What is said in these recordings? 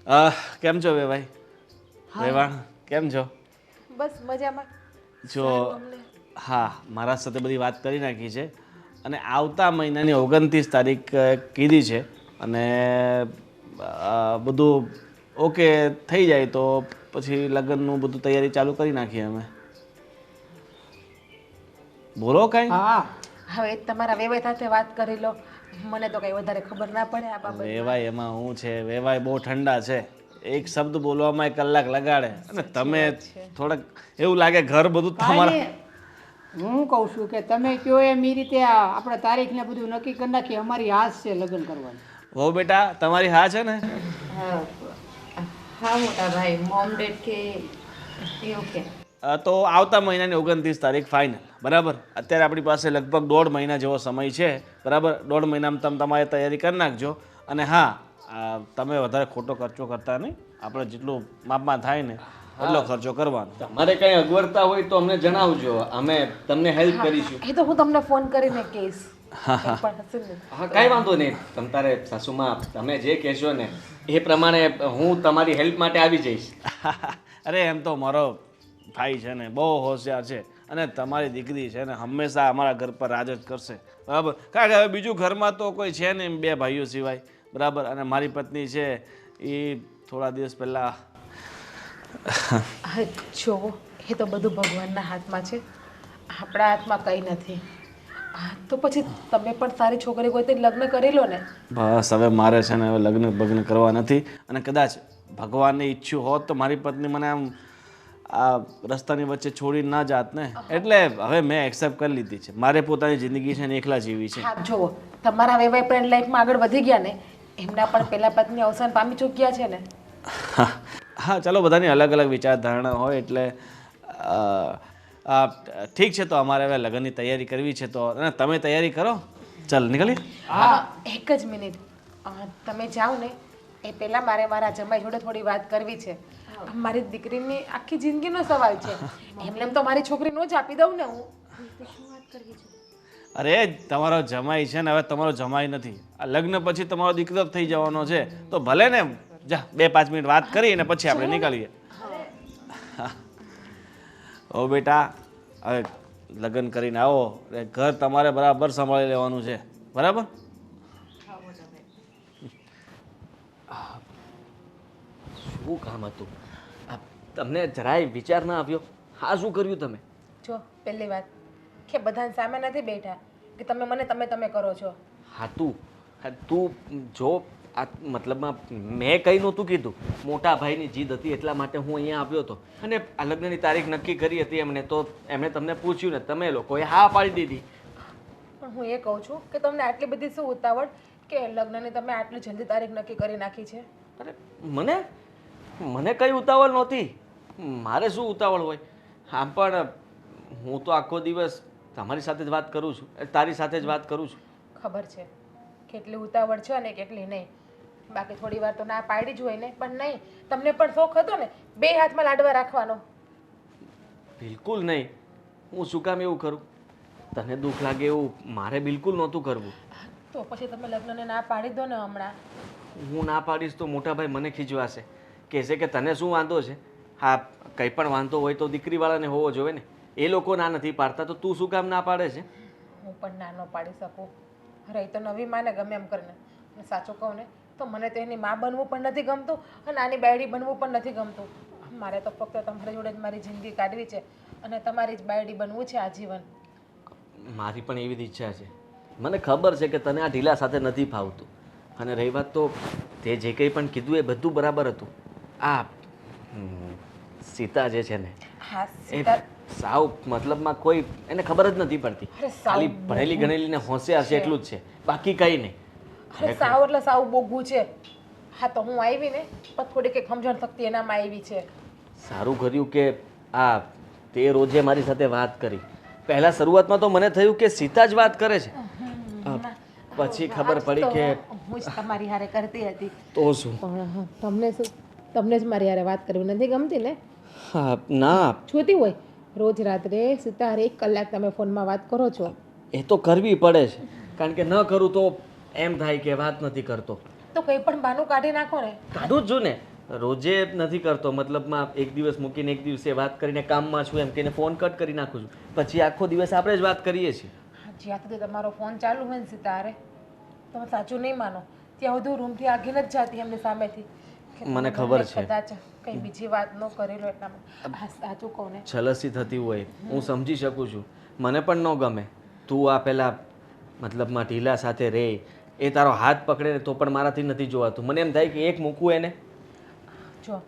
કેમ છો વેવાઈ? વેવાણ કેમ છો? બસ મજામાં. જો હા, મારા સાથે બધી વાત કરી નાખી છે અને આવતા મહિનાની 29 તારીખ કીધી છે અને બધું ઓકે થઈ જાય તો પછી લગ્નનું બધું તૈયારી ચાલુ કરી નાખીએ અમે. બોલો કાંઈ. હા હવે તમારા વેવાઈ સાથે વાત કરી લો. મને તો કઈ વધારે ખબર ના પડે આ બાબતમાં. વેવાય એમાં હું છે, વેવાય બહુ ઠંડા છે. એક શબ્દ બોલવામાં 1 કલાક લગાડે અને તમે થોડાક એવું લાગે ઘર બધું તમારા. કાંઈ હું કહું છું કે તમે કયો એમ એ રીતે આપણે તારીખને બધું નક્કી કરી નાખીએ. અમારી આસ છે લગ્ન કરવાની. હો બેટા, તમારી હા છે ને? હા મોટા ભાઈ, મોમ ડેટ કે એવું કે તો આવતા મહિનાની 29 તારીખ ફાઇનલ, બરાબર? અત્યારે આપણી પાસે લગભગ 1.5 મહિના જેવો સમય છે, બરાબર? 1.5 મહિનામાં તમે તમારી તૈયારી કરી નાખજો. અને હા, તમે વધારે ખોટો ખર્ચો કરતા નહીં. આપણે જેટલું માપમાં થાય ને એટલો ખર્ચો કરવાનો. તમારે કઈ અગવડતા હોય તો અમને જણાવજો, અમે તમને હેલ્પ કરીશું. એ તો હું તમને ફોન કરીને કહીશ. કંઈ પણ હશે ને. હા, કાંઈ વાંધો નહીં. તમ તારે સાસુમાં તમે જે કહેશો ને એ પ્રમાણે હું તમારી હેલ્પ માટે આવી જઈશ. અરે એમ તો મારો ભાઈ છે ને બહુ હોશિયાર છે અને તમારી દીકરી છે ને હંમેશા અમારા ઘર પર રાજ જ કરશે, બરાબર? કારણ કે હવે બીજું ઘરમાં તો કોઈ છે નહીં 2 ભાઈઓ સિવાય, બરાબર? અને મારી પત્ની છે એ થોડા દિવસ પહેલાં જો એ તો બધું ભગવાનના હાથમાં છે, આપણા હાથમાં કંઈ નથી. તો પછી તમે પણ સારી છોકરી હોય તો લગ્ન કરી લો ને. બસ હવે મારે છે ને હવે લગ્ન કરવા નથી. અને કદાચ ભગવાનને ઈચ્છ્યું હોત તો મારી પત્ની મને આમ આ રસ્તાની વચ્ચે છોડી ના જાત ને. એટલે હવે મેં એક્સેપ્ટ કરી લીધી છે. મારે પોતાની જિંદગી છે ને એકલા જીવી છે. હા જુઓ, તમારા વેવાઈ પણ લાઈફમાં આગળ વધી ગયા ને, એમના પણ પહેલા પત્ની અવસાન પામી ચૂક્યા છે ને. હા, ચાલો, બધાની અલગ અલગ વિચારધારણા હોય એટલે ઠીક છે. તો અમારે હવે લગ્નની તૈયારી કરવી છે તો અને તમે તૈયારી કરો. ચાલ નીકળીએ. એક જ મિનિટ, તમે જાઓ ને એ પહેલાં મારે મારા જમાઈ જોડે થોડી વાત કરવી છે. મારી દીકરીની આખી જિંદગીનો સવાલ છે. એમને એમ તો મારી છોકરીનો જ આપી દઉં ને હું. અરે તમારો જમાઈ છે ને હવે તમારો જમાઈ નથી. આ લગ્ન પછી તમારો દીકરો થઈ જવાનો છે તો ભલે ને. જા 2-5 મિનિટ વાત કરી અને પછી આપણે નીકળીએ. ઓ બેટા, હવે લગ્ન કરીને આવો એટલે ઘર તમારે બરાબર સંભાળી લેવાનું છે, બરાબર? શું કામ હતું? તમને જરાય વિચાર ના આવ્યો? હા, શું કર્યું તમે? જો પહેલી વાત કે બધાને સામે નથી બેઠા કે તમે મને તમે કરો છો. હા, તું જો આ મતલબમાં મેં કંઈ નહોતું કીધું. મોટા ભાઈની જીદ હતી એટલા માટે હું અહીંયા આવ્યો હતો. અને આ લગ્નની તારીખ નક્કી કરી હતી એમણે, તો એમણે તમને પૂછ્યું ને તમે લોકોએ હા પાડી દીધી. પણ હું એ કહું છું કે તમને આટલી બધી શું ઉતાવળ કે લગ્નની તમે આટલી જલ્દી તારીખ નક્કી કરી નાખી છે? અરે મને કઈ ઉતાવળ નહોતી. મારે શું ઉતાવળ હોય? આમ પણ હું તો આખો દિવસ તમારી સાથે જ વાત કરું છું, તારી સાથે જ વાત કરું છું. ખબર છે કેટલી ઉતાવળ છે અને કેટલી નહીં. બાકી થોડી વાર તો ના પાડી જ હોય ને, પણ નહીં. તમને પણ શોખ હતો ને 2 હાથમાં લાડવા રાખવાનો. બિલકુલ નહીં. હું શું કામ એવું કરું? તને દુઃખ લાગે એવું મારે બિલકુલ નહોતું કરવું. તો પછી તમે લગ્નને ના પાડી દો ને હમણાં. હું ના પાડીશ તો મોટા ભાઈ મને ખીજવાશે, કહેશે કે તને શું વાંધો છે? હા, કંઈ પણ વાંધો હોય તો દીકરીવાળાને હોવો જોઈએ ને. એ લોકો ના નથી પાડતા તો તું શું કામ ના પાડે છે? હું પણ ના ન પાડી શકું. રહી તો નવી માને ગમે એમ કરીને. અને સાચું કહું ને તો મને તો એની માં બનવું પણ નથી ગમતું અને આની બાયડી બનવું પણ નથી ગમતું. મારે તો ફક્ત તમારી જોડે જ મારી જિંદગી કાઢવી છે અને તમારી જ બાયડી બનવું છે આજીવન. મારી પણ એવી જ ઈચ્છા છે. મને ખબર છે કે તને આ ઢીલા સાથે નથી ફાવતું. અને રહી વાત તો તે જે કંઈ પણ કીધું એ બધું બરાબર હતું. આ સીતા જે છે ને હા એ સીતા. સાવ મતલબમાં કોઈ એને ખબર જ નથી પડતી. અરે સાવ ખાલી ભણેલી ગણેલી ને હોશિયાર છે એટલું જ છે, બાકી કંઈ નહીં. અરે સાવ એટલે સાવ બોગું છે. હા તો હું આવી ને પણ થોડી કંઈક સમજણ શક્તિ એનામાં આવી છે. સારું કર્યું કે આ તે રોજે મારી સાથે વાત કરી. પહેલા શરૂઆતમાં તો મને થયું કે સીતા જ વાત કરે છે, પછી ખબર પડી કે હું જ તમારી હારે કરતી હતી. તો શું? પણ તમને જ મારી હારે વાત કરવી નથી ગમતી ને? હા, ના જોતી હોય રોજ રાત્રે સીતા હારે 1 કલાક તમે ફોનમાં વાત કરો છો. એ તો કરવી પડે છે, કારણ કે ન કરું તો એમ થાય કે વાત નથી કરતો. તો કંઈ પણ બાનું કાઢી નાખો ને. કાઢું જ છું ને. રોજે નથી કરતો, મતલબમાં એક દિવસ મૂકીને એક દિવસે વાત કરીને કામમાં છું એમ કહીને ફોન કટ કરી નાખું છું, પછી આખો દિવસ આપણે જ વાત કરીએ છીએ. જ્યાં સુધી તમારો ફોન ચાલુ હોય ને સિતારે, તમે સાચું નહીં માનો, ત્યાં સુધી રૂમથી આગળ જ જાતી એમની સામેથી કે મને તમે ખબર ગમે છે. કદાચ કંઈ બીજી વાત ન કરી લો એટલા માટે. હા, સાચું કહું ને, છલસી થતી હોય હું સમજી શકું છું, મને પણ ન ગમે. તું આ પેલા મતલબમાં ઢીલા સાથે રહે, એ તારો હાથ પકડે ને તો પણ મારાથી નથી જોવાતું. મને એમ થાય કે એક મૂકવું એને. જો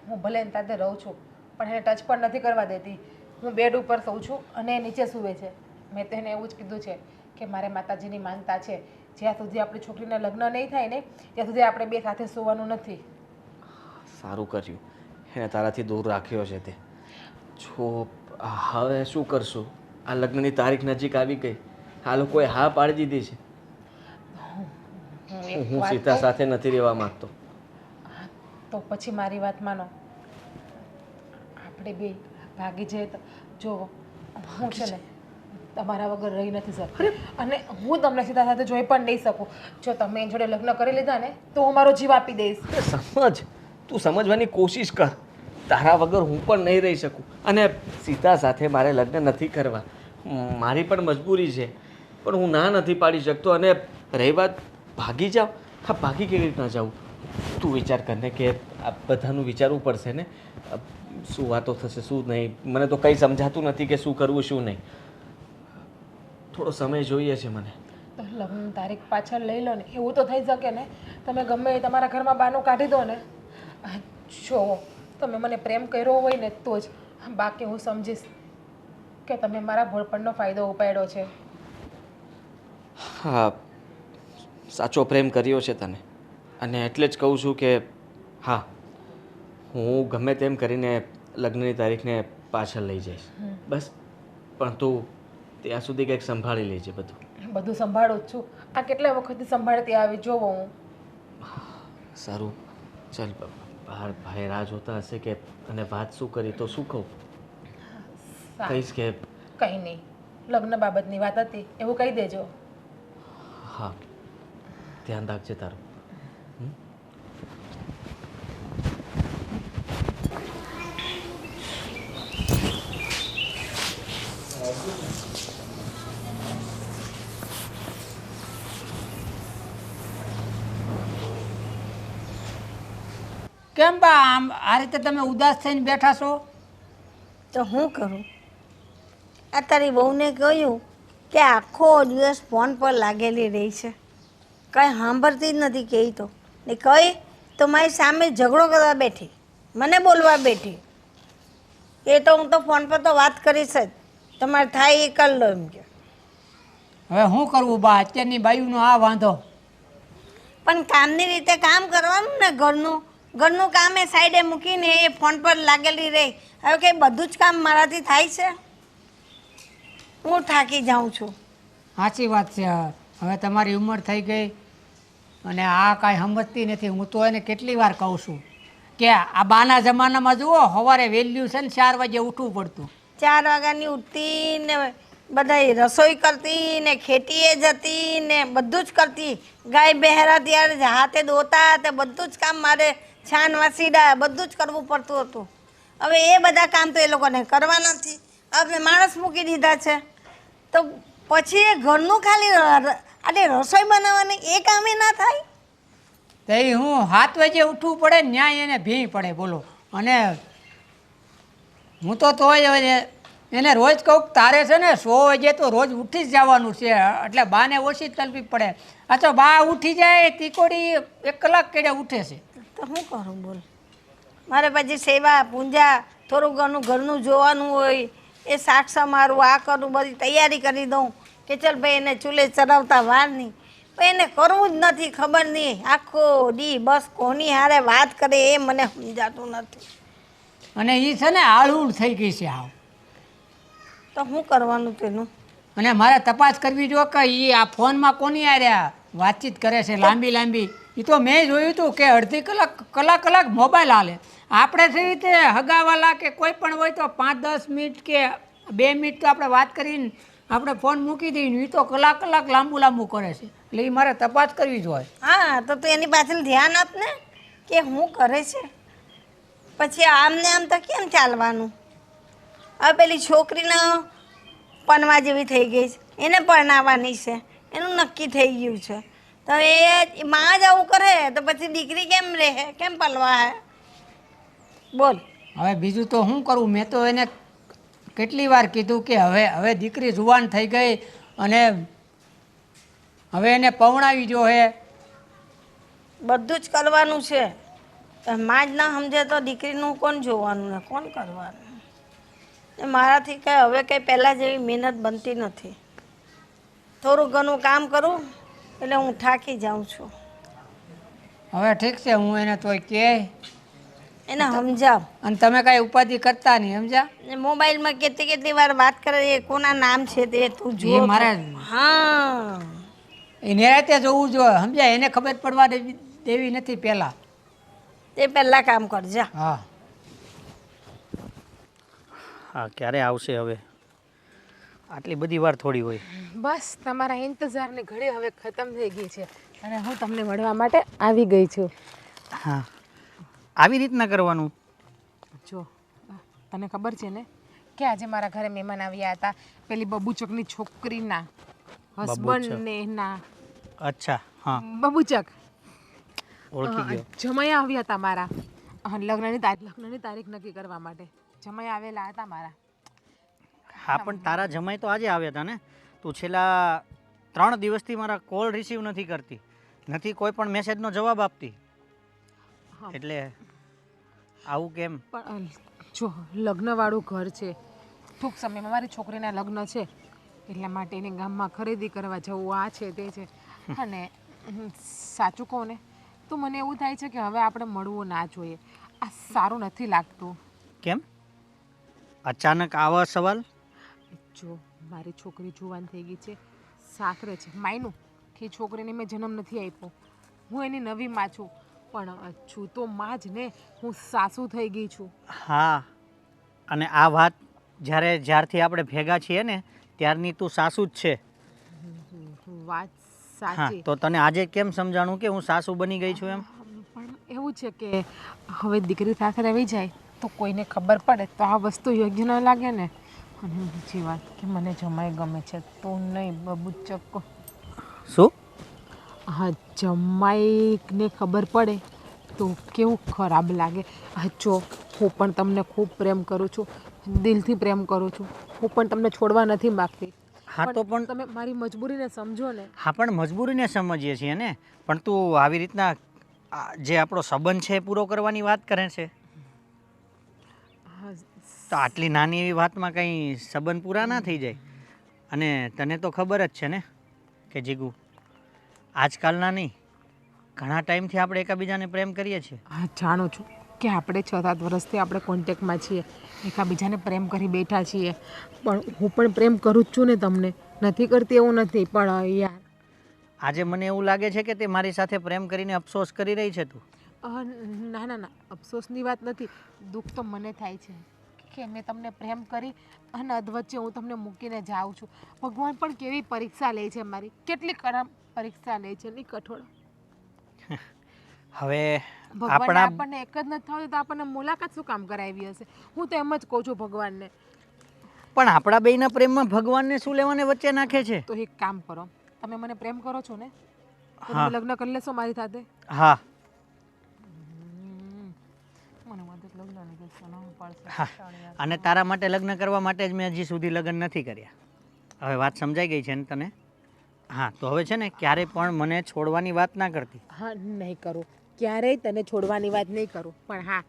હું ભલે એની સાથે રહું છું પણ એને ટચ પણ નથી કરવા દેતી. હું બેડ ઉપર સૂઉં છું અને એ નીચે સૂવે છે. મેં તેને એવું જ કીધું છે કે મારે માતાજીની માનતા છે, જ્યાં સુધી આપણી છોકરીના લગ્ન નહીં થાય ને ત્યાં સુધી આપણે બે સાથે સૂવાનું નથી. સારું કર્યું એને તારાથી દૂર રાખ્યો છે તે. જો હવે શું કરશું? આ લગ્નની તારીખ નજીક આવી ગઈ, આ લોકોએ હા પાડી દીધી છે. હું એક હું વાત સીતા કહું? સાથે નથી રહેવા માંગતો. તો પછી મારી વાત માનો, આપણે બે ભાગી જઈએ તો જો હું છે ને તમારા વગર રહી નથી શકતી અને હું તમને સીધા સાથે જોઈ પણ નહીં શકું. જો તમે એની જોડે લગ્ન કરી લીધા ને તો હું મારો જીવ આપી દઈશ. સમજ, તું સમજવાની કોશિશ કર. તારા વગર હું પણ નહીં રહી શકું અને સીતા સાથે મારે લગ્ન નથી કરવા. મારી પણ મજબૂરી છે, પણ હું ના નથી પાડી શકતો. અને રહી વાત ભાગી જાવ, હા ભાગી કેવી રીતના જાઉં? તું વિચાર કરને કે આ બધાનું વિચારવું પડશે ને, શું વાતો થશે શું નહીં. મને તો કંઈ સમજાતું નથી કે શું કરવું શું નહીં. થોડો સમય જોઈએ છે મને. તો લગ્ન તારીખ પાછળ લઈ લો ને, એવું તો થઈ શકે ને. તમે ગમે એ તમારા ઘરમાં બહાનું કાઢી દો ને. જો તમે મને પ્રેમ કર્યો હોય ને તો જ, બાકી હું સમજીશ કે તમે મારા ભોળપણનો ફાયદો ઉપાડ્યો છે. હા, સાચો પ્રેમ કર્યો છે તને અને એટલે જ કહું છું કે હા, હું ગમે તેમ કરીને લગ્નની તારીખને પાછળ લઈ જઈશ. બસ, પણ તું ત્યાં સુધી કંઈક સંભાળી લેજે બધું. બધું સંભાળું જ છું. આ કેટલા વખતથી સંભાળતી આવી જોવો હું. સારું, ચાલ બહાર ભાઈ રાહ જોતા હશે કે અને વાત શું કરી તો શું કહું? કહીશ કે કંઈ નહીં, લગ્ન બાબતની વાત હતી એવું કહી દેજો. હા, ધ્યાન રાખજે તારું. કેમ બા આમ આ રીતે તમે ઉદાસ થઈને બેઠા છો? તો હું કરું? આ તારી બહુને કહ્યું કે આખો દિવસ ફોન પર લાગેલી રહી છે, કંઈ સાંભળતી જ નથી. કહી તો ને કહી તો મારી સામે ઝઘડો કરવા બેઠી, મને બોલવા બેઠી. એ તો હું તો ફોન પર તો વાત કરીશ જ, તમારે થાય એ કરી લો એમ કે. હવે શું કરવું બા, અત્યારની બાયુનો આ વાંધો. પણ કામની રીતે કામ કરવાનું ને, ઘરનું કામ એ સાઈડે મૂકીને એ ફોન પર લાગેલી રહી. હવે કે બધું જ કામ મારાથી થાય છે? હું થાકી જાઉં છું. સાચી વાત છે. હવે તમારી ઉંમર થઈ ગઈ અને આ કાંઈ સમજતી નથી. હું તો એને કેટલી વાર કહું છું કે આ બાના જમાનામાં જુઓ, સવારે વહેલું છે ને 4 વાગે ઉઠવું પડતું. 4 વાગ્યાની ઉઠતી ને બધાય રસોઈ કરતી ને ખેતીએ જતી ને બધું જ કરતી. ગાય બહેરા ત્યારે હાથે દોતા તે બધું જ કામ મારે, છાન વાસીડા બધું જ કરવું પડતું હતું. હવે એ બધા કામ તો એ લોકોને કરવા નથી. હવે માણસ મૂકી દીધા છે તો પછી એ ઘરનું ખાલી આટલી રસોઈ બનાવવાની એ કામે ના થાય. તો એ હું 7 વાગે ઉઠવું પડે, ન્યાય એને ભીં પડે બોલો. અને હું તો તોય એને રોજ કહું તારે છે ને 100 વાગે તો રોજ ઉઠી જ જવાનું છે, એટલે બાને ઓછી જ તલવી પડે. આ તો બા ઉઠી જાય તીકોડી 1 કલાક કેડે ઉઠે છે. તો શું કરું બોલ? મારે પછી સેવા પૂંજા થોડું ઘરનું જોવાનું હોય, એ શાક સમારું આ કરું, બધી તૈયારી કરી દઉં કે ચાલ ભાઈ એને ચૂલે ચડાવતા વાર નહીં. પણ એને કરવું જ નથી. ખબર નહીં આખો દી બસ કોની હારે વાત કરે એ મને સમજાતું નથી. અને એ છે ને આળુડ થઈ ગઈ છે આવ. તો શું કરવાનું તેનું? અને મારે તપાસ કરવી જો કે એ આ ફોનમાં કોની આર્યા વાતચીત કરે છે લાંબી. એ તો મેં જોયું હતું કે અડધી કલાક મોબાઈલ હાલે. આપણે છે રીતે હગાવાલા કે કોઈ પણ હોય તો 5-10 મિનિટ કે 2 મિનિટ તો આપણે વાત કરીને આપણે ફોન મૂકી દઈએ. એ તો કલાક લાંબુ કરે છે. એટલે એ મારે તપાસ કરવી જોઈએ. હા, તો તું એની પાછળ ધ્યાન આપ ને કે શું કરે છે. પછી આમને આમ તો કેમ ચાલવાનું? હવે પેલી છોકરીને પનવા જેવી થઈ ગઈ છે, એને પરણાવવાની છે, એનું નક્કી થઈ ગયું છે. તો એ માં જ આવું કરે તો પછી દીકરી કેમ રહે, કેમ પલવા હે? બોલ. હવે બીજું તો શું કરું? મેં તો એને કેટલી વાર કીધું કે હવે દીકરી જુવાન થઈ ગઈ અને હવે એને પવણાવી જો હે. બધું જ કરવાનું છે. માં જ ના સમજે તો દીકરીનું કોણ જોવાનું ને કોણ કરવાનું? ને મારાથી કંઈ હવે કંઈ પહેલાં જેવી મહેનત બનતી નથી. થોડું ઘણું કામ કરું એટલે હું થાકી જાઉં છું. હવે ઠીક છે, હું એને તોય કહે એને સમજાવ. અને તમે કાંઈ ઉપાધિ કરતા નહીં, સમજ્યા? ને મોબાઈલમાં કેટલી વાર વાત કરે એ કોના નામ છે તે તું જો. એ મારે હા, એને રાતે જોવું જોઈએ, સમજ્યા? એને ખબર પડવા દેવી નથી પહેલાં. તે પહેલાં કામ કરજા. હા. હા, ક્યારે આવશે હવે? આટલી બધી વાર થોડી હોય. બસ તમારા ઇંતજારની ઘડી હવે ખતમ થઈ ગઈ છે અને હું તમને મળવા માટે આવી ગઈ છું. હા, આવી રીતના કરવાનું? જો તને ખબર છે ને કે આજે મારા ઘરે મહેમાન આવ્યા હતા, પેલી બબુચકની છોકરીના હસબન્ડ ને એના. અચ્છા, હા, બબુચક ઓળખી ગયો. જમાઈ આવ્યા હતા મારા લગ્નની તારીખ નક્કી કરવા માટે. જમાઈ આવેલા હતા મારા. હા, પણ તારા જમાઈ તો આજે આવ્યા હતા ને? તું છેલ્લા 3 દિવસથી મારા કોલ રિસીવ નથી કરતી, નથી કોઈ પણ મેસેજનો જવાબ આપતી, એટલે આવું કેમ? પણ જો લગ્નવાળું ઘર છે, ટૂંક સમયમાં મારી છોકરીના લગ્ન છે, એટલા માટે એને ગામમાં ખરીદી કરવા જવું, આ છે તે છે. અને સાચું કહું ને તો મને એવું થાય છે કે હવે આપણે મળવું ના જોઈએ. આ સારું નથી લાગતું. કેમ અચાનક આવા સવાલ? જો મારી છોકરી જુવાન થઈ ગઈ છે, સાસરે છે, માયનું કે છોકરીને મેં જન્મ નથી આપ્યો, હું એની નવી માં છું, પણ છું તો માં જ ને, હું સાસુ થઈ ગઈ છું. હા, અને આ વાત જ્યારથી આપણે ભેગા છીએ ને ત્યારની તું સાસુ જ છે. વાત હા, સાચી. તો તને આજે કેમ સમજાણું કે હું સાસુ બની ગઈ છું એમ? પણ એવું છે કે હવે દીકરી સાથે આવી જાય તો કોઈને ખબર પડે તો આ વસ્તુ યોગ્ય ન લાગે ને. અને બીજી વાત કે મને જમાઈ ગમે છે, તો નહીં બબુચક. શું? હા, જમાઈને ખબર પડે તો કેવું ખરાબ લાગે. હા જો, હું પણ તમને ખૂબ પ્રેમ કરું છું, દિલથી પ્રેમ કરું છું, હું પણ તમને છોડવા નથી માગતી. હા, તો પણ તમે મારી મજબૂરીને સમજો ને. હા, પણ મજબૂરીને સમજીએ છીએ ને, પણ તું આવી રીતના જે આપણો સંબંધ છે એ પૂરો કરવાની વાત કરે છે. તો આટલી નાની એવી વાતમાં કંઈ સંબંધ પૂરા ના થઈ જાય. અને તને તો ખબર જ છે ને કે જીગુ, આજકાલના નહીં, ઘણા ટાઈમથી આપણે એકબીજાને પ્રેમ કરીએ છીએ. હા, જાણું છું કે આપણે 6-7 વર્ષથી આપણે કોન્ટેક્ટમાં છીએ, એકબીજાને પ્રેમ કરી બેઠા છીએ, પણ હું પણ પ્રેમ કરું જ છું ને તમને, નથી કરતી એવું નથી. પણ યાર આજે મને એવું લાગે છે કે તે મારી સાથે પ્રેમ કરીને અફસોસ કરી રહી છે તું. ના ના ના, અફસોસની વાત નથી. દુઃખ તો મને થાય છે કે મેં તમને પ્રેમ કરી અને અધવચ્ચે હું તમને મૂકીને જાઉં છું. ભગવાન પણ કેવી પરીક્ષા લે છે મારી, કેટલી ખરાબ પરીક્ષા લે છે ની કઠોળ. હવે ભગવાન આપણા આપણને એક જ નથી થયું તો આપણને મુલાકાત શું કામ કરાવી હશે? હું તો એમ જ કહું છું ભગવાનને. પણ આપણા બેયના પ્રેમમાં ભગવાનને શું લેવાને વચ્ચે નાખે છે? તો એક કામ કરો, તમે મને પ્રેમ કરો છો ને, તો હા. તમે લગ્ન કરી લેશો મારી સાથે? હા. મને મદદ લગ્નની કરશો હા, પડશે. અને તારા માટે લગ્ન કરવા માટે જ મેં હજી સુધી લગ્ન નથી કર્યા. હવે વાત સમજાઈ ગઈ છે ને તને? હા, તો હવે છે ને ક્યારેય પણ મને છોડવાની વાત ના કરતી. હા, નહીં કરું, ક્યારેય તને છોડવાની વાત નહીં કરું. પણ હા,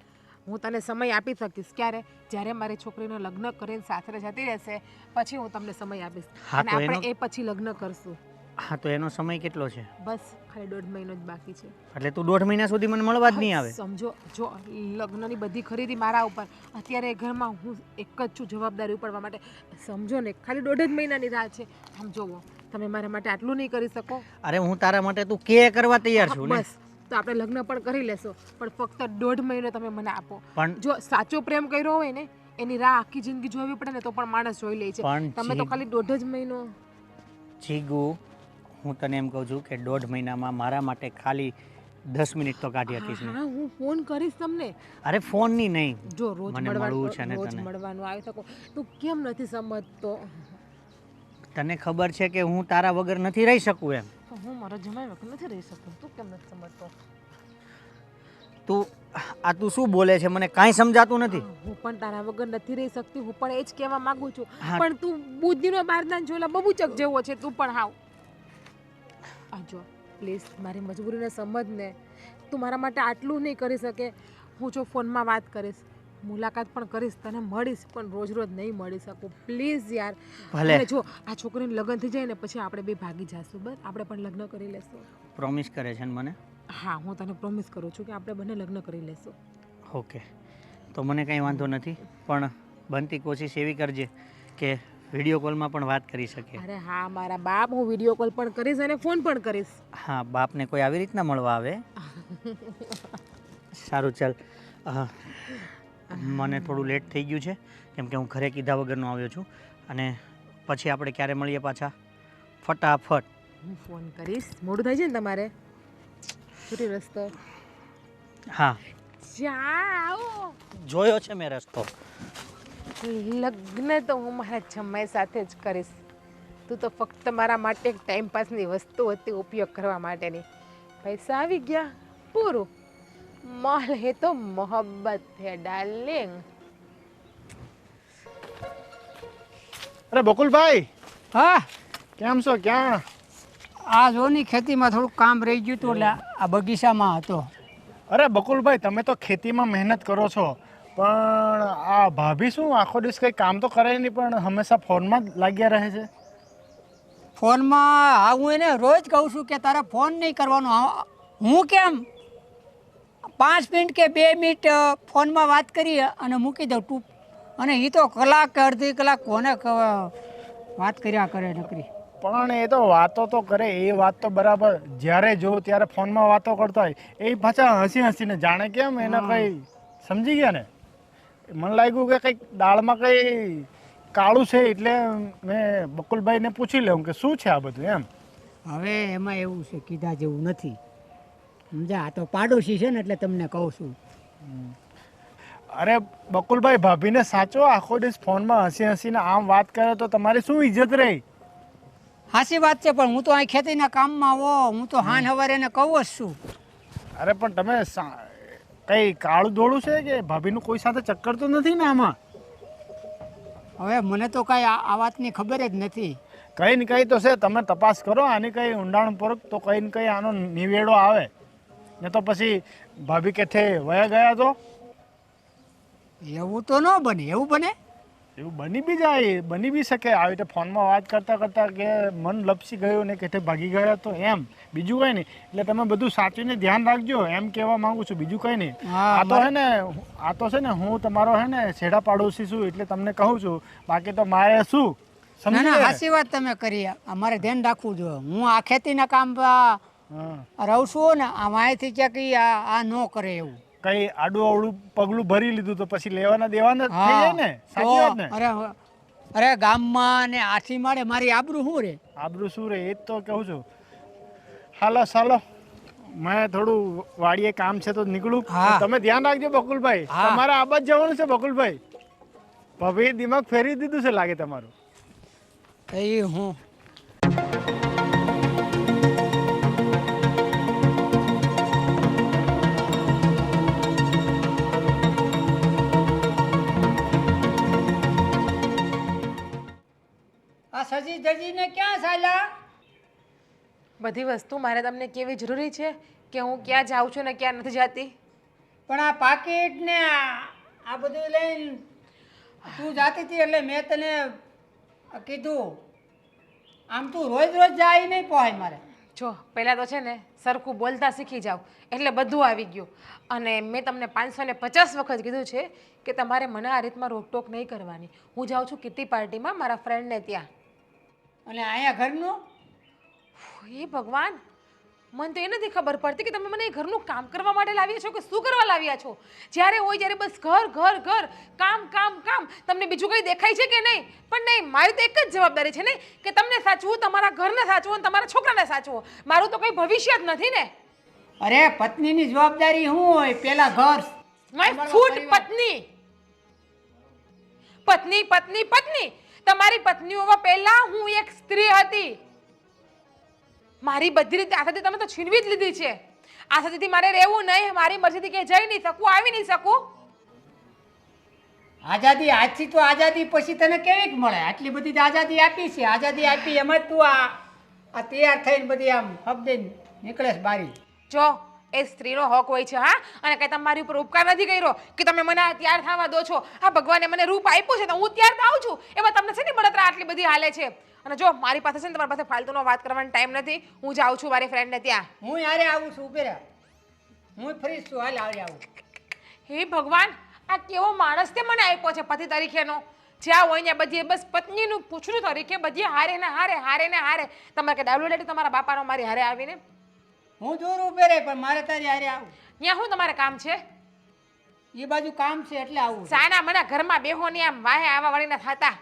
હું તને સમય આપી શકીશ. ક્યારે? જ્યારે મારી છોકરીનું લગ્ન કરીને સાસરે જતી રહેશે પછી હું તમને સમય આપીશ. હા, અને તો આપણે એ પછી લગ્ન કરશું. હા, તો એનો સમય કેટલો છે? બસ ખાલી 1.5 મહિનો જ બાકી છે. એટલે તું 1.5 મહિના સુધી મને મળવા જ નહીં આવે? સમજો, જો લગ્નની બધી ખરીદી મારા ઉપર, અત્યારે એ ઘરમાં હું એક જ છું જવાબદારી ઉપાડવા માટે. સમજો ને, ખાલી 1.5 જ મહિનાની રાહ છે. આમ જોવો, તમે મારા માટે આટલું નહીં કરી શકો? અરે હું તારા માટે તું કે કરવા તૈયાર છું ને. બસ, તો આપણે લગ્ન પણ કરી લેશો, પણ ફક્ત 1.5 મહિનો તમે મને આપો. પણ જો સાચો પ્રેમ કર્યો હોય ને, એની રાહ આખી જિંદગી જોવી પડે ને તો પણ માણસ જોઈ લે છે. પણ તમે તો ખાલી 1.5 જ મહિનો. જીગુ, હું તને એમ કહું છું કે 1.5 મહિનામાં મારા માટે ખાલી 10 મિનિટ તો કાઢી શકીશ ને? હા હું ફોન કરીશ તમને. અરે ફોનની નહીં, જો રોજ મને મળવું છે ને રોજ તને. મળવાનું આવી શકો તું કેમ નથી સમજતો? તને ખબર છે કે હું તારા વગર નથી રહી શકું એમ. હું મારા જમાઈ વગર નથી રહી શકતો. તું કેમ નથી સમજતો? તું શું બોલે છે? મને કાંઈ સમજાતું નથી. હું પણ તારા વગર નથી રહી શકતી. હું પણ એ જ કહેવા માંગુ છું. હા. પણ તું બુદ્ધિનો બારદાન જોલા બબુચક જેવો છે તું પણ હાવ. આ જો પ્લીઝ મારી મજબૂરીને સમજ ને. તું મારા માટે આટલું નહીં કરી શકે. હું જો ફોનમાં વાત કરીશ, મુલાકાત પણ કરીશ, તને મળીશ, પણ રોજ રોજ નહીં મળી શકું. પ્લીઝ યાર. ભલે. અને જો આ છોકરીને લગ્ન થઈ જાય ને પછી આપણે બે ભાગી જઈશું. બસ આપણે પણ લગ્ન કરી લેશું. પ્રોમિસ કરે છે ને મને? હા હું તને પ્રોમિસ કરું છું કે આપણે બંને લગ્ન કરી લેશું. ઓકે, તો મને કંઈ વાંધો નથી, પણ બનતી કોશિશ એવી કરજે કે વિડીયો કોલમાં પણ વાત કરી શકીએ. અરે હા મારા બાપ, હું વિડીયો કોલ પણ કરીશ અને ફોન પણ કરીશ. હા, બાપને કોઈ આવી રીતના મળવા આવે? સારું ચાલ. મને થોડું લેટ થઈ ગયું છે કેમ કે હું ઘરે કીધા વગરનો આવ્યો છું, અને પછી આપણે ક્યારે મળીએ પાછા? ફટાફટ. હું ફોન કરીશ. મોડું થાય છે ને તમારે? છૂટી રસ્તો. હા, જાઓ. જોયો છે મેં રસ્તો. લગ્ન તો હું મારા જમાઈ સાથે જ કરીશ. તું તો ફક્ત મારા માટે એક ટાઈમ પાસની વસ્તુ હતી, ઉપયોગ કરવા માટેની. પૈસા આવી ગયા, પૂરું. મોલ હે તો મોહબ્બત હે ડાર્લિંગ. અરે બકુલભાઈ, હા કેમ છો? ક્યાં? આ જોની ખેતીમાં થોડુંક કામ રહી ગયું હતું એટલે આ બગીચામાં હતો. અરે બકુલભાઈ, તમે તો ખેતીમાં મહેનત કરો છો, પણ આ ભાભી શું આખો દિવસ કંઈ કામ તો કરે નહીં, પણ હંમેશા ફોનમાં જ લાગ્યા રહે છે. ફોનમાં હા હું એને રોજ કહું છું કે તારે ફોન નહીં કરવાનો. હું કેમ 5 મિનિટ કે 2 મિનિટ ફોનમાં વાત કરી અને મૂકી દઉં તું, અને એ તો કલાક કે અડધી કલાક કોને વાત કર્યા કરે નકરી. પણ એ તો વાતો તો કરે, એ વાત તો બરાબર. જ્યારે જો ત્યારે ફોનમાં વાતો કરતા હોય, એ પાછા હસી હસીને જાણે કેમ એને કંઈ સમજી ગયા ને. મને લાગ્યું કે કંઈક દાળમાં કંઈ કાળું છે, એટલે મેં બકુલભાઈને પૂછી લઉં કે શું છે આ બધું એમ. હવે એમાં એવું છે, કીધા જેવું નથી સમજા. આ તો પાડોશી છે ને એટલે તમને કહું છું. અરે બકુલભાઈ, ભાભીને સાચો આખો દિવસ ફોનમાં હસી હસીને આમ વાત કરે તો તમારી શું ઇજ્જત રહી? સાચી વાત છે, પણ હું તો અહીં ખેતીના કામમાં હું તો હાન સવારે એને કહું જ છું. અરે પણ તમે કંઈ કાળું ધોળું છે કે ભાભીનું કોઈ સાથે ચક્કર તો નથી ને આમાં? હવે મને તો કાંઈ આ વાતની ખબર જ નથી. કંઈ ને કંઈ તો છે, તમે તપાસ કરો આની કંઈ ઊંડાણપૂર્વક, તો કંઈ ને કંઈ આનો નિવેડો આવે. ને તો પછી ભાભી કેઠે વયા ગયા તો એવું તો ન બને. એવું બને? એવું બની બી જાય, બની બી શકે. આવી રીતે ફોનમાં વાત કરતાં કરતાં કે મન લપસી ગયું ને કેઠે ભાગી ગયા તો એમ, બીજું કંઈ નહીં. એટલે તમે બધું સાચવીને ધ્યાન રાખજો, એમ કહેવા માંગુ છું, બીજું કંઈ નહીં. હા, આ તો છે ને હું તમારો છેડા પાડોશી છું એટલે તમને કહું છું, બાકી તો મારે શું ના સમજી ના, ગયા? સાચી વાત તમે કરી. અમારે ધ્યાન રાખવું જોઈએ. હું આ ખેતીના કામ હા. રહું છું ને આ માહિતી ક્યાંક આ ન કરે એવું. કઈ આડું અવળું પગલું ભરી લીધું તો પછી લેવાના દેવાના થઈ જાય ને. સાચી વાત ને? અરે ગામમાં ને આથી મારે મારી આબરૂ શું રે? આબરૂ શું રે, એ જ તો કહું છું. હાલો ચાલો, મેં થોડું વાડીએ કામ છે તો નીકળું. હા. તમે ધ્યાન રાખજો બકુલભાઈ. હા. તમારે આબાદ જવાનું છે બકુલભાઈ. ભાભીએ દિમાગ ફેરવી દીધું છે લાગે તમારું. એ હું આ સજી ધજીને ક્યાં ચાલ્યા? બધી વસ્તુ મારે તમને કેવી જરૂરી છે કે હું ક્યાં જાઉં છું ને ક્યાં નથી જતી? પણ આ પાકીટ ને આ બધું લઈને તું જાતી હતી એટલે મેં તને કીધું. આમ તું રોજ રોજ જાય નહીં પહોંચ મારે. જો પહેલાં તો છે ને સરખું બોલતા શીખી જાઓ એટલે બધું આવી ગયું. અને મેં તમને 550 વખત કીધું છે કે તમારે મને આ રીતમાં રોકટોક નહીં કરવાની. હું જાઉં છું કિટી પાર્ટીમાં મારા ફ્રેન્ડને ત્યાં. અને અહીંયા ઘરનું એ ભગવાન, મને તો એ નથી ખબર પડતી કે તમે મને એ ઘરનું કામ કરવા માટે લાવ્યા છો કે શું કરવા લાવ્યા છો? જ્યારે હોય જ્યારે બસ ઘર ઘર ઘર, કામ કામ કામ. તમને બીજું કંઈ દેખાય છે કે નહીં? પણ નહીં, મારી તો એક જ જવાબદારી છે ને કે તમને સાચવું, તમારા ઘરને સાચવો અને તમારા છોકરાને સાચવો. મારું તો કંઈ ભવિષ્ય જ નથી ને. અરે પત્નીની જવાબદારી શું હોય? પેલા ઘર માય ફૂડ પત્ની પત્ની પત્ની પત્ની તમારી પત્ની હોવા પહેલા હું એક સ્ત્રી હતી. મારી બધી રીતે આઝાદી તમે તો છીનવી જ લીધી છે. આઝાદીથી મારે રહેવું નહીં, મારી મરજીથી ક્યાંય જઈ નહીં શકું, આવી નહીં શકું. આઝાદી આજથી તો આઝાદી પછી તને કેવી મળે? આટલી બધી તો આઝાદી આપી છે. આઝાદી આપી એમ જ તું આ તૈયાર થઈને બધી આમ હબદે નીકળેશ બારી. જો એ સ્ત્રીનો હક હોય છે હા, અને કઈ તમારી ઉપર ઉપકાર નથી કર્યો કે તમે મને આ તૈયાર થવા દો છો. આ ભગવાને મને રૂપ આપ્યું છે તો હું તૈયાર થાઉં છું. એમાં તમને છે ને બળતરા આટલી બધી હાલે છે. અને જો મારી પાસે છે ને તમારી પાસે ફાલતુનો વાત કરવાનો ટાઈમ નથી. હું જાઉં છું મારી ફ્રેન્ડને ત્યાં. હું યારે આવું છું, ઉભે રહે. હું ફ્રી છું, હાલ આવી આવું. હે ભગવાન, આ કેવો માણસ તે મને આપ્યો છે પતિ તરીકેનો. જ્યાં હોય ને બધી બસ પત્નીનું પૂછડું તરીકે બધી હારે ને હારે હારે ને હારે. તમારે કે ડાબલું લેટી તમારા બાપાનો મારી હારે આવીને હું દૂર ઉભે રહે પણ મારે તારી હારે આવું. ત્યાં શું તમારે કામ છે? એ બાજુ કામ છે એટલે આવું. સાના મને ઘરમાં બેહો ને આમ વાહે આવા વળીને થતા.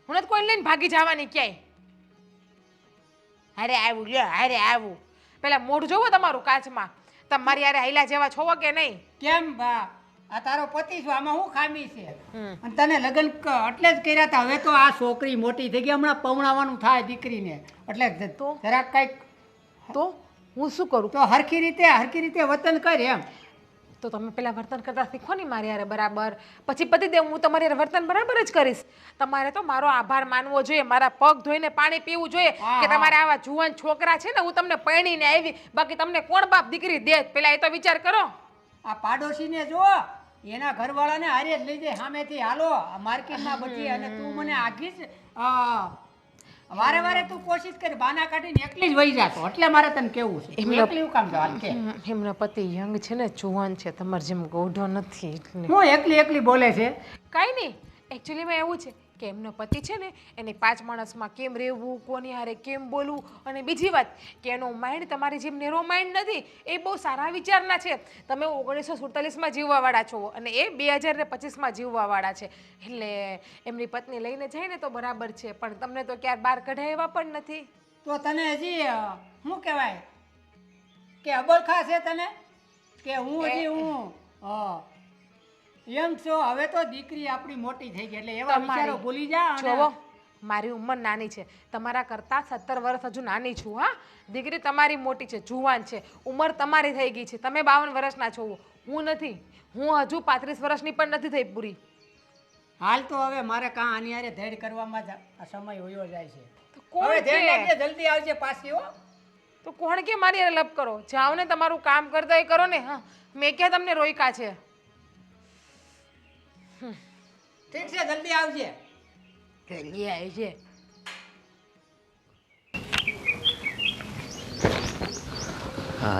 હું નથી કોઈ લઈને ભાગી જવાની ક્યાંય. હારે આવું લ્યો, હારે આવું. પેલા મોઢું જોવો તમારું કાચમાં. તમારી હારે હાઈલા જેવા છો કે નહીં? કેમ બા? આ તારો પતિ છું, આમાં શું ખામી છે? અને તને લગ્ન એટલે જ કર્યા હતા. હવે તો આ છોકરી મોટી થઈ ગઈ, હમણાં પવણાવવાનું થાય દીકરીને. એટલે તો જરાક કંઈક તો હું શું કરું? તો હરખી રીતે વતન કર એમ. તો તમે પેલા વર્તન કરતા શીખો ને મારી હારે બરાબર. પછી પતિ દે હું તમારી હારે વર્તન બરાબર જ કરીશ. તમારે તો મારો આભાર માનવો જોઈએ, મારા પગ ધોઈને પાણી પીવું જોઈએ કે તમારે આવા જુવાન છોકરા છે ને હું તમને પરણીને આવી. બાકી તમને કોણ બાપ દીકરી દે? પેલા એ તો વિચાર કરો. આ પાડોશીને જો, એના ઘરવાળાને હારે જ લઈ જાય સામેથી. હાલો માર્કેટમાં બચી અને તું મને આગી જ વારે વારે તું કોશિશ કરી બાના કાઢીને એકલી જ વહી જાતો. એટલે મારે તને કેવું છે, એકલી કામ જવાનું કે એમનો પતિ યંગ છે ને, જુવાન છે, તમારે જેમ ગોઢો નથી. હું એકલી બોલે છે? કાંઈ નહીં, એકચ્યુઅલીમાં એવું છે કે એમનો પતિ છે ને એને 5 માણસમાં કેમ રહેવું, કોની હારે કેમ બોલવું. અને બીજી વાત કે એનો માઇન્ડ તમારી જેમ નેરો માઇન્ડ નથી. એ બહુ સારા વિચારના છે. તમે 1947માં જીવવાવાળા છો અને એ 2025માં જીવવાવાળા છે. એટલે એમની પત્ની લઈને જાય ને તો બરાબર છે, પણ તમને તો ક્યાર બહાર કઢાય એવા પણ નથી. તો તને હજી શું કહેવાય કે અબળખા છે તને કે હું એમ છો? હવે તો દીકરી આપણી મોટી થઈ ગઈ એટલે એવા વિચારો ભૂલી જા. જોવો, મારી ઉંમર નાની છે, તમારા કરતાં 17 વર્ષ હજુ નાની છું. હા, દીકરી તમારી મોટી છે, જુવાન છે, ઉંમર તમારી થઈ ગઈ છે. તમે 52 વર્ષના છો, હું નથી. હું હજુ 35 વર્ષની પણ નથી થઈ પૂરી. હાલ તો હવે મારે કાં આની હારે ધૈર્ય કરવામાં જ આ સમય હોયો જાય છે. કોણ હવે ધ્યાન કે? રાખજે, જલ્દી આવજે પાછી હો. તો કોણ કે મારી હારે લપ કરો? જાઓ ને, તમારું કામ કરતા એ કરો ને. હા, મેં ક્યાં તમને રોક્યા છે? ઠીક છે, જલ્દી આવજે. જલ્દી આવજે.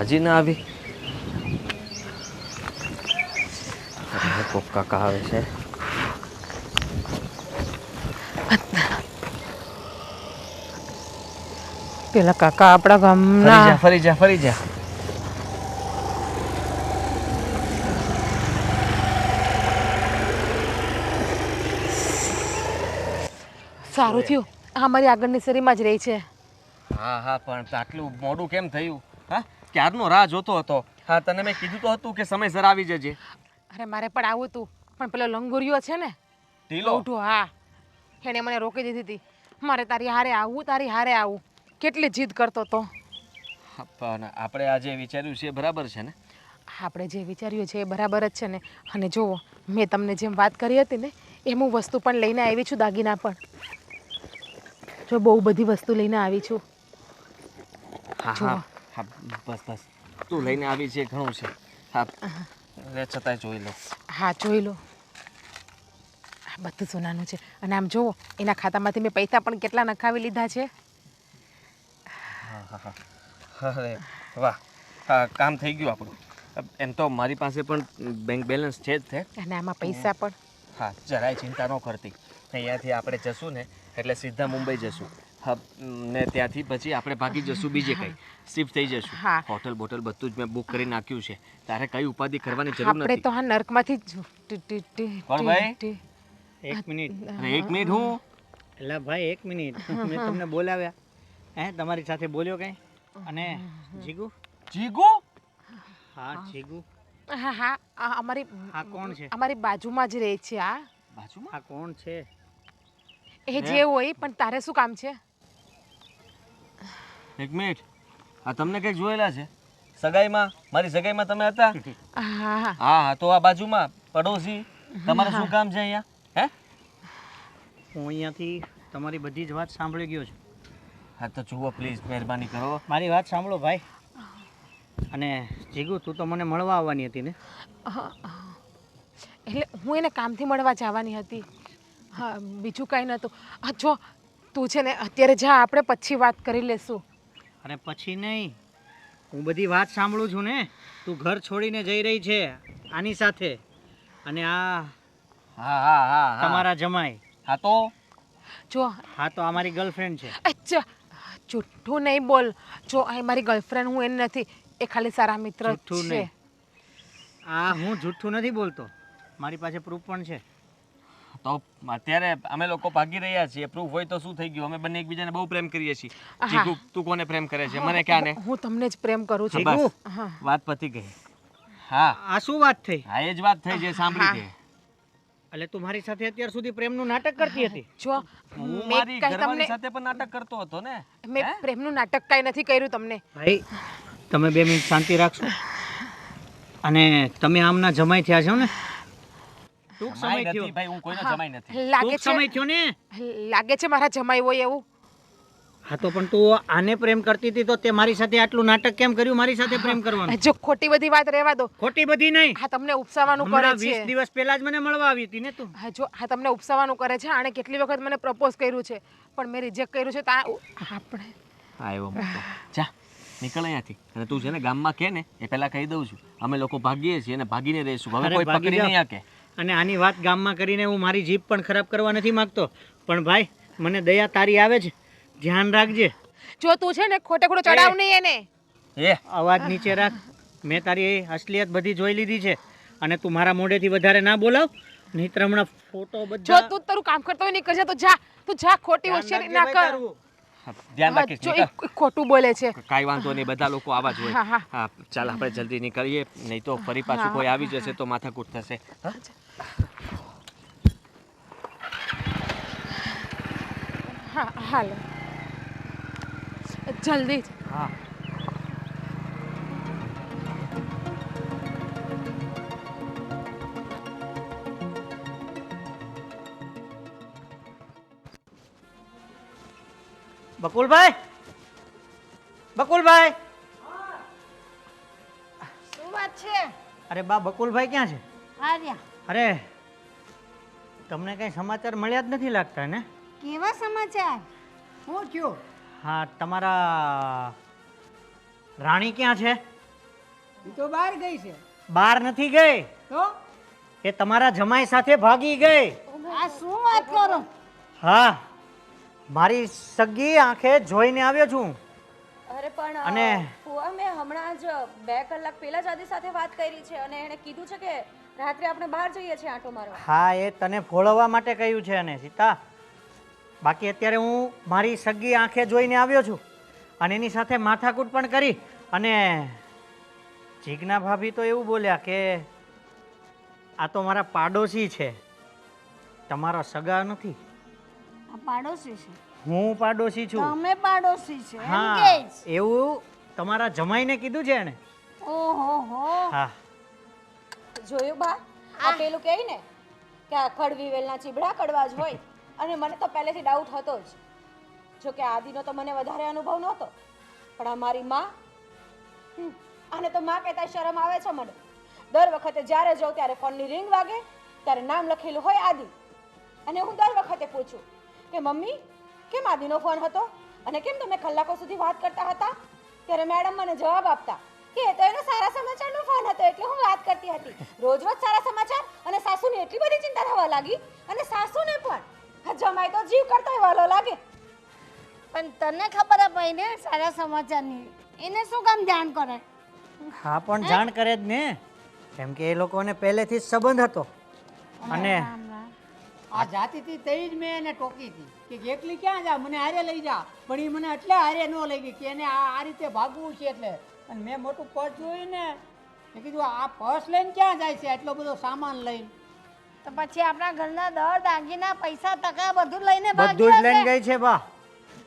હજી ના આવી? કોક કાકા આવે છે. પેલા કાકા આપણા ગામના. ફરી જા. સારું થયું આ મારી આગળની શેરીમાં જ રહી છે. હા પણ આટલું મોડું કેમ થયું? હા, ક્યારનો રાહ જોતો હતો. હા, તને મેં કીધું તો હતું કે સમયસર આવી જજે. અરે મારે પણ આવું હતું, પણ પેલો લંગુરિયો છે ને ઢીલો. ઉઠો, હા, એને મને રોકી દીધી હતી. મારે તારી હારે આવું કેટલી જીદ કરતો તો. પણ આપણે આજે વિચાર્યું છે એ બરાબર છે ને? આપણે જે વિચાર્યું છે એ બરાબર જ છે ને. અને જુઓ, મેં તમને જેમ વાત કરી હતી ને એમ હું વસ્તુ પણ લઈને આવી છું, દાગીના પણ. જો બહુ બધી વસ્તુ લઈને આવી છું. હા, બસ તું લઈને આવી છે ઘણું છે. હા, લે છતાંય જોઈ લો. હા, જોઈ લો. આ બધું સોનાનું છે. અને આમ જુઓ, એના ખાતામાંથી મેં પૈસા પણ કેટલા નખાવી લીધા છે. અરે વાહ, હા, કામ થઈ ગયું આપણું. એમ તો મારી પાસે પણ બેંક બેલેન્સ છે જ છે. અને આમાં પૈસા પણ. હા, જરાય ચિંતા ન કરતી. અહીંયાથી આપણે જશું ને એટલે સીધા મુંબઈ જશું. હા, ને ત્યાંથી પછી આપણે ભાગી જશું બીજે કંઈ શિફ્ટ થઈ જશું. હા. હોટલ બોટલ બધું જ મેં બુક કરી નાખ્યું છે. તારે કઈ ઉપાધિ કરવાની જરૂર આપણે નથી. તો હા નર્કમાંથી કોણ ભાઈ? જ. એક મિનિટ. અરે એક મિનિટ, હું એટલે ભાઈ એક મિનિટ, મેં તમને બોલાવ્યા. તમારી સાથે બોલ્યો કંઈ? અને જીગુ? જીગુ? હા જીગુ હા હા અમારી આ કોણ છે? અમારી બાજુમાં જ રહે છે આ બાજુમાં આ કોણ છે? એ જે હોય પણ તારે શું કામ છે? એક મિનિટ, આ તમને કંઈક જોયેલા છે સગાઈમાં? મારી સગાઈમાં તમે હતા? હા હા હા તો આ બાજુમાં પડોશી, તમારે શું કામ છે અહીંયા? હે? હું અહીંયાથી તમારી બધી જ વાત સાંભળી ગયો છું. હા તો જુઓ પ્લીઝ, મહેરબાની કરો. મારી વાત સાંભળો ભાઈ. અને જીગુ તું તો મને મળવા આવવાની હતી ને? એટલે હું એને કામથી મળવા જવાની હતી. હા બીજું કાંઈ નહોતું. હા જો તું છે ને અત્યારે જા, આપણે પછી વાત કરી લેશું. અરે પછી નહીં, હું બધી વાત સાંભળું છું ને. તું ઘર છોડીને જઈ રહી છે આની સાથે, અને આ હા હા હા હા તમારા જમાઈ. હા તો જો હા તો આ મારી ગર્લફ્રેન્ડ છે. અચ્છા જૂઠું નહીં બોલ. જો આ મારી ગર્લફ્રેન્ડ હું એને નથી, એ ખાલી સારા મિત્ર જ જૂઠું છે. નહીં. આ હું જૂઠું નથી બોલતો, મારી પાસે પ્રૂફ પણ છે. તો અત્યારે અમે લોકો ભાગી રહ્યા છીએ, પ્રૂફ હોય તો શું થઈ ગયું? અમે બંને એકબીજાને બહુ પ્રેમ કરીએ છીએ. હા. જીગુ તું કોને પ્રેમ કરે છે? મને ક્યાં ને? હું તમને જ પ્રેમ કરું છું. જીગુ, હા વાત પતી ગઈ. હા આ શું વાત થઈ? હા એ જ વાત થઈ જે સાંભળી છે. એટલે તું મારી સાથે અત્યાર સુધી પ્રેમનું નાટક કરતી હતી? જો હું મેં મારી કાંઈ ઘરવાળી તમને સાથે પણ નાટક કરતો હતો ને. મેં પ્રેમનું નાટક કાંઈ નથી કર્યું તમને. ભાઈ તમે 2 મિનિટ શાંતિ રાખશો? અને તમે આમના જમાઈ થયા છો ને? ટૂંક સમય જમાઈ થયો. નથી ભાઈ, હું કોઈનો જમાઈ નથી. લાગે ટૂંક સમય છે થયો ને? લાગે છે મારા જમાઈ હોય એવું. હા તો પણ તું આને પ્રેમ કરતી હતી તો તે મારી સાથે આટલું નાટક કેમ કર્યું? મારી સાથે પ્રેમ કરવાનું જો ખોટી બધી વાત રહેવા દો. ખોટી બધી નહીં. હા તમને ઉપસાવાનું કરે હમણાં છે. 20 દિવસ પહેલા જ મને મળવા આવી હતી ને તું. હા જો હા તમને ઉપસાવાનું કરે છે. આણે કેટલી વખત મને પ્રપોઝ કર્યું છે પણ મેં રિજેક્ટ કર્યું છે. આપણે આવ્યો મોટો. જા નીકળ અહીંયાથી. અને તું છે ને ગામમાં કે ને એ પહેલા કહી દઉં છું, અમે લોકો ભાગીએ છીએ અને ભાગીને રહીશું. હવે અરે કોઈ ભાગી પકડી જાઓ. નહીં શકે. અને આની વાત ગામમાં કરીને હું મારી જીભ પણ ખરાબ કરવા નથી માંગતો, પણ ભાઈ મને દયા તારી આવે છે, ધ્યાન રાખજે. જો તું છે ને ખોટે ખોટો ચડાવ નહીં એને. એ અવાજ નીચે રાખ. મેં તારી અસલિયત બધી જોઈ લીધી છે, અને તું મારા મોઢેથી વધારે ના બોલાવ, નહીંતર હમણાં ફોટો જો બધા તું તારું કામ કરતો હોય નહીં કરજે તો જા. તું જા, ખોટી હોશિયારી ના કર. ધ્યાન રાખીશ. જો નીકળ. એ ખોટું બોલે છે. કાંઈ વાંધો નહીં, બધા લોકો આવા જ હોય. હા, હા. હા ચાલ આપણે જલ્દી નીકળીએ, નહીં તો ફરી પાછું કોઈ આવી જશે તો માથાકૂટ થશે. હા? હા હાલો જલ્દી જ. હા. બકુલભાઈ, બકુલભાઈ. શું વાત છે? અરે બા, બકુલભાઈ ક્યાં છે? આર્યા, અરે તમને કઈ સમાચાર મળ્યા જ નથી લાગતા ને? કેવા સમાચાર? શું થયું? હા, તમારા રાણી ક્યાં છે? એ તો બહાર ગઈ છે. બહાર નથી ગઈ, તો એ તમારા જમાઈ સાથે ભાગી ગઈ. આ શું વાત કરો? હા, મારી સગી આંખે જોઈને આવ્યો છું. અરે પણ અને ફુવા, મેં હમણાં જ 2 કલાક પહેલા જ આદિ સાથે વાત કરી છે અને એણે કીધું છે કે રાત્રે આપણે બહાર જઈએ છીએ આંટો મારવા. હા, એ તને ફોળવવા માટે કહ્યું છે અને સીતા. બાકી અત્યારે હું મારી સગી આંખે જોઈને આવ્યો છું, અને એની સાથે માથાકૂટ પણ કરી. અને જીજ્ઞા ભાભી તો એવું બોલ્યા કે આ તો મારા પાડોશી છે, તમારા સગા નથી. આ પાડોશી છે? હું પાડોશી છું. તમે પાડોશી છે એમ હા, કે છે? એવું તમારા જમાઈને કીધું છે એને. ઓહો હો. હા. જોયું બા, આ પેલું કહે ને કે આ ખડવીવેલના ચીબડા કડવા જ હોય, અને મને તો પહેલેથી ડાઉટ હતો જ. જો કે આદિનો તો મને વધારે અનુભવ નહોતો, પણ આ મારી માં, આને તો માં કહેતા શરમ આવે છે મને. દર વખતે જ્યારે જાઉં ત્યારે ફોનની રિંગ વાગે ત્યારે નામ લખેલું હોય આદિ, અને હું દર વખતે પૂછું કે મમ્મી કેમ આદિનો ફોન હતો અને કેમ તમે કલાકો સુધી વાત કરતા હતા? ત્યારે મેડમ મને જવાબ આપતા કે એ તો એનો સારા સમાચારનો ફોન હતો એટલે હું વાત કરતી હતી. રોજ રોજ સારા સમાચાર, અને સાસુને એટલી બધી ચિંતા થવા લાગી, અને સાસુને પણ જમાઈ તો જીવ કરતો વાલો લાગે. પણ તને ખબર પડી ને સારા સમાચારની, એને શું કામ ધ્યાન કરે? હા, પણ જાણ કરે જ ને, કેમ કે એ લોકોને પહેલેથી જ સંબંધ હતો. અને આ જાતી હતી તે જ મેં એને ટોકી હતી કે એકલી ક્યાં જા, મને હારે લઈ જા. પણ એ મને એટલે હારે ન લઈ ગઈ કે એને આ રીતે ભાગવું છે એટલે. અને મેં મોટું પદ જોયું ને મેં કીધું આ પર્સ લઈને ક્યાં જાય છે એટલો બધો સામાન લઈને? તો પછી આપણા ઘરના દર દાગીના પૈસા ટકા બધું લઈને બધું ભાગી જ લઈને હશે. ગઈ છે બા.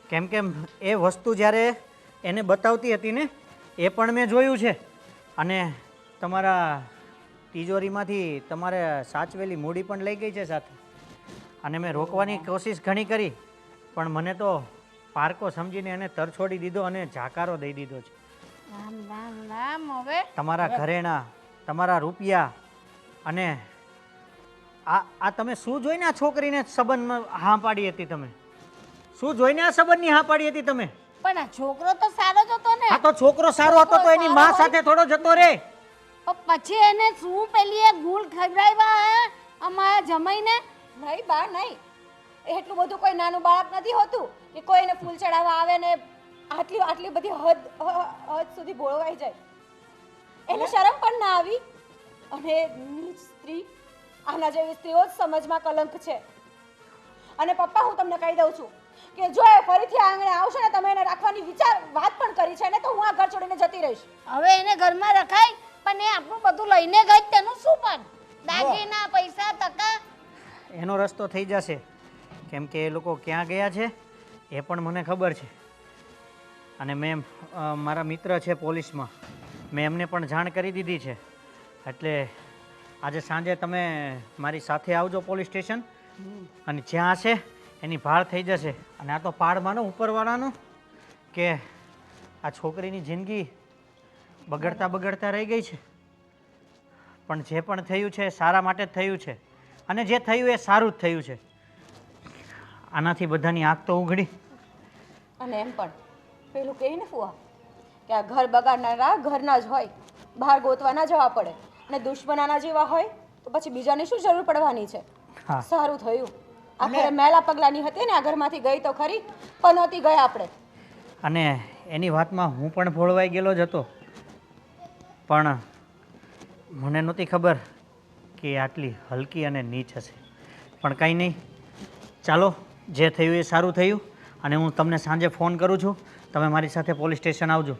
કેમ કે એ વસ્તુ જ્યારે એને બતાવતી હતી ને એ પણ મેં જોયું છે. અને તમારા તિજોરીમાંથી તમારે સાચવેલી મૂડી પણ લઈ ગઈ છે સાથે. અને મેં રોકવાની કોશિશ ઘણી કરી પણ મને તો પારકો સમજીને એને તરછોડી દીધો અને જાકારો દઈ દીધો છે. રામ રામ રામ. હવે તમારા ઘરેણા, તમારા રૂપિયા અને આ તમે શું જોઈને આ છોકરીને સંબંધમાં હા પાડી હતી? તમે શું જોઈને આ સંબંધની હા પાડી હતી તમે? પણ આ છોકરો તો સારો જ હતો ને. આ તો છોકરો સારો હતો તો એની માં સાથે થોડો જતો રે. પણ પછી એને શું પેલી એ ગુળ ખવડાવ્યા અમારા જમાઈને? નહીં બા નહીં, એટલું બધું કોઈ નાનું બાળક નથી હોતું કે કોઈને ફૂલ ચડાવવા આવે ને આટલી આટલી બધી હદ સુધી બોળવાઈ જાય. એને શરમ પણ ના આવી. અને નીચ સ્ત્રી, આના જેવી સ્ત્રીઓ જ સમાજમાં કલંક છે. અને પપ્પા હું તમને કહી દઉં છું કે જો એ ફરીથી આ આંગણે આવશે ને તમે એને રાખવાની વાત પણ કરી છે ને તો હું આ ઘર છોડીને જતી રહીશ. હવે એને ઘરમાં રખાય પણ એ આપણું બધું લઈને ગઈ તેનું શું? પણ દાગીના પૈસા ટકા એનો રસ્તો થઈ જશે. કેમ કે એ લોકો ક્યાં ગયા છે એ પણ મને ખબર છે. અને મેં મારા મિત્ર છે પોલીસમાં, મેં એમને પણ જાણ કરી દીધી છે. એટલે આજે સાંજે તમે મારી સાથે આવજો પોલીસ સ્ટેશન. અને જ્યાં હશે એની ભાળ થઈ જશે. અને આ તો પાડ માનો ઉપરવાળાનો કે આ છોકરીની જિંદગી બગડતા બગડતા રહી ગઈ છે. પણ જે પણ થયું છે એ સારા માટે જ થયું છે. અને જે થયું એ સારું જ થયું છે. આનાથી બધાની આંખ તો ઉઘડી. અને એમ પણ પેલું કહે ને ફુવા કે આ ઘર બગાડનારા ઘરના જ હોય, બહાર ગોતવા ના જવા પડે. અને દુશ્મનાના જેવા હોય તો પછી બીજાની શું જરૂર પડવાની છે? હા. સારું થયું આખરે મેલા પગલાની હતી ને આ ઘરમાંથી ગઈ તો ખરી, પણ નહોતી ગયા આપણે. અને એની વાતમાં હું પણ ભોળવાઈ ગયેલો જ હતો. પણ મને નહોતી ખબર કે આટલી હલકી અને નીચ હશે. પણ કંઈ નહીં, ચાલો જે થયું એ સારું થયું. અને હું તમને સાંજે ફોન કરું છું, તમે મારી સાથે પોલીસ સ્ટેશન આવજો.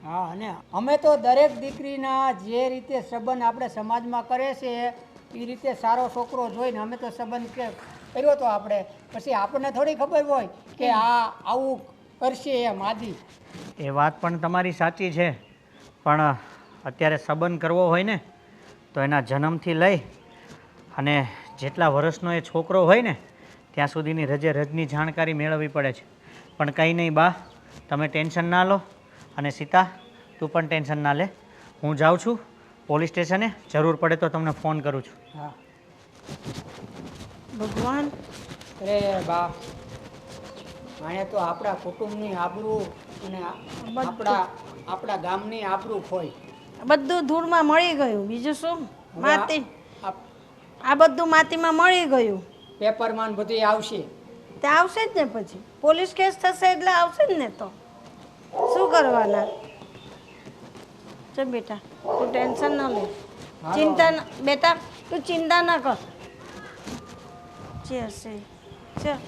હા, અને અમે તો દરેક દીકરીના જે રીતે સંબંધ આપણે સમાજમાં કરે છે એ રીતે સારો છોકરો જોઈને અમે તો સંબંધ કર્યો તો આપણે. પછી આપણને થોડી ખબર હોય કે આ આવું કરશે એ માદી. એ વાત પણ તમારી સાચી છે. પણ અત્યારે સંબંધ કરવો હોય ને તો એના જન્મથી લઈ અને જેટલા વર્ષનો એ છોકરો હોય ને ત્યાં સુધીની રજે રજની જાણકારી મેળવવી પડે છે. પણ કંઈ નહીં બા, તમે ટેન્શન ના લો. અને સીતા, તું પણ ટેન્શન ના લે. હું જાઉં છું પોલીસ સ્ટેશને. જરૂર પડે તો તમને ફોન કરું છું. હા. ભગવાન. અરે બા, અહીંયા તો આપણા કુટુંબની આબરૂ અને આપણા ગામની આબરૂ હોય. બધું ધૂળમાં મળી ગયું. બીજું શું? હવે આ- માટી, આ આ બધું માટીમાં મળી ગયું. પેપરમાં બધું આવશે. તે આવશે જ ને. પછી પોલીસ કેસ થશે એટલે આવશે જ ને. તો શું કરવાના? ચલ બેટા, તું ટેન્શન ન લે. ચિંતા બેટા તું ચિંતા ન કર. જે હશે ચાલ.